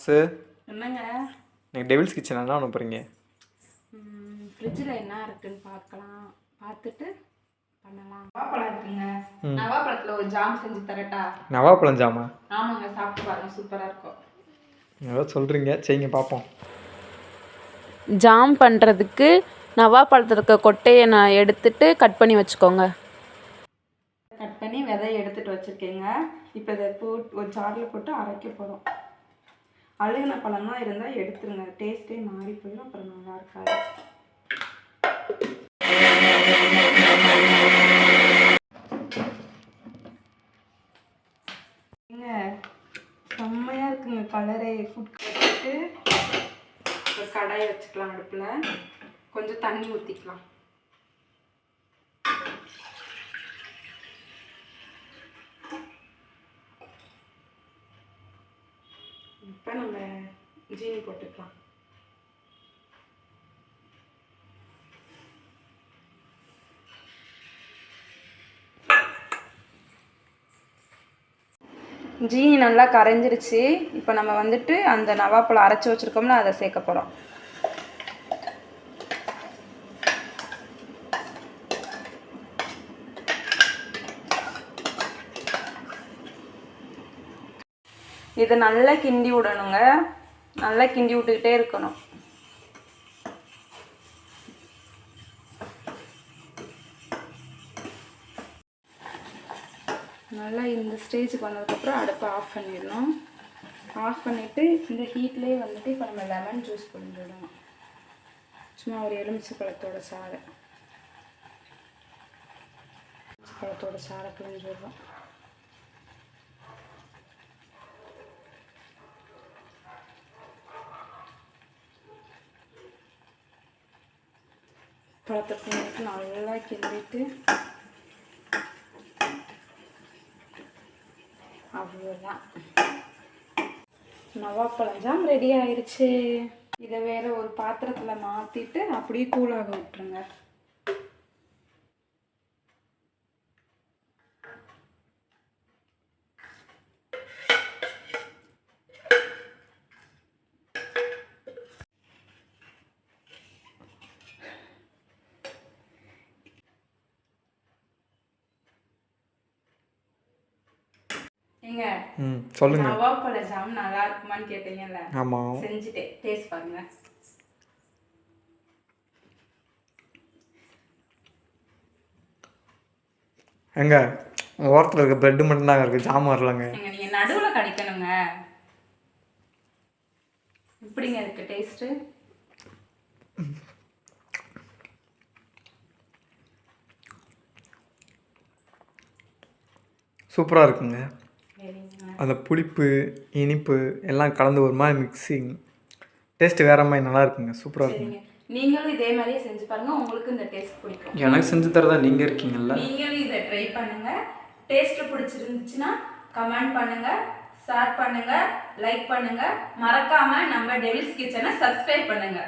Sir என்னங்க நீங்கள் devil's kitchen என்ன பண்ண போகிறீங்க? ஃப்ரிட்ஜில் என்ன இருக்குன்னு பார்க்கலாம், பார்த்துட்டு பண்ணலாம். நவாப்பழம் இருக்குங்க, நவாப்பழத்தில் ஒரு ஜாம் செஞ்சு தரட்டா? நவாப்பழம் ஜாமா? ஆமாங்க, சாப்பிட்டு பாருங்க, சூப்பராக இருக்கும். ஏதோ சொல்கிறீங்க, செய்யுங்க பார்ப்போம். ஜாம் பண்ணுறதுக்கு நவாப்பழத்தில் இருக்க கொட்டையை நான் எடுத்துட்டு கட் பண்ணி வச்சுக்கோங்க. கட் பண்ணி விதையை எடுத்துகிட்டு வச்சுருக்கேங்க. இப்போ இதை போட்டு ஒரு ஜாரில் போட்டு அரைக்க போகிறோம். அழுகின பழமாக இருந்தால் எடுத்துருங்க, டேஸ்ட்டே மாறி போயிடும், அப்புறம் நல்லா இருக்காது. செம்மையாக இருக்குங்க கலரே. ஃபுட் வச்சுட்டு ஒரு கடாயை வச்சுக்கலாம், அடுப்பில் கொஞ்சம் தண்ணி ஊற்றிக்கலாம். இப்போ நம்ம ஜீனி போட்டுக்கலாம். ஜீனி நல்லா கரைஞ்சிருச்சு. இப்போ நம்ம வந்துட்டு அந்த நவாப்பழம் அரைச்சி வச்சுருக்கோம்ல, அதை சேர்க்க போகிறோம். இதை நல்லா கிண்டி விடணுங்க, நல்லா கிண்டி விட்டுக்கிட்டே இருக்கணும். நல்லா இந்த ஸ்டேஜுக்கு வந்ததுக்கப்புறம் அடுப்பை ஆஃப் பண்ணிடணும். ஆஃப் பண்ணிவிட்டு இந்த ஹீட்லேயே வந்துட்டு இப்போ நம்ம லெமன் ஜூஸ் புழிஞ்சிடணும். சும்மா ஒரு எலுமிச்சை பழத்தோட சாறை புழிஞ்சிடுறோம். பழத்தை புழிஞ்சிட்டு நல்லா கிண்டிட்டு அவ்வளோதான், நவாப்பழம் ஜாம் ரெடி ஆயிடுச்சு. இதை வேற ஒரு பாத்திரத்தில் மாற்றிட்டு அப்படியே கூலாக விட்டுருங்க. ஏங்க சொல்லுங்க. நவாப்பழ ஜாம் நல்லா இருக்குமான்னு கேட்டீங்கல்ல? ஆமாம், செஞ்சுட்டேன், டேஸ்ட் பாருங்க. எங்க ஓரத்தில் இருக்க பிரெட்டு மட்டும்தாங்க இருக்குது, ஜாம் வரலங்க. எங்க நீங்கள் நடுவில் கடிக்கணுங்க. இப்படிங்க இருக்கு டேஸ்ட்டு. சூப்பராக இருக்குங்க. அந்த புளிப்பு இனிப்பு எல்லாம் கலந்து ஒரு மாதிரி மிக்சிங் டேஸ்ட்டு வேறு மாதிரி நல்லா இருக்குங்க, சூப்பராக இருக்குங்க. நீங்களும் இதே மாதிரியே செஞ்சு பாருங்க, உங்களுக்கு இந்த டேஸ்ட் பிடிக்கும். எனக்கு செஞ்சு தரதா நீங்கள் இருக்கீங்கல்ல, நீங்களும் இதை ட்ரை பண்ணுங்க. டேஸ்ட் பிடிச்சிருந்துச்சுன்னா கமெண்ட் பண்ணுங்க, ஷேர் பண்ணுங்க, லைக் பண்ணுங்க. மறக்காம நம்ம டெவில்ஸ் கிச்சனை சப்ஸ்கிரைப் பண்ணுங்க.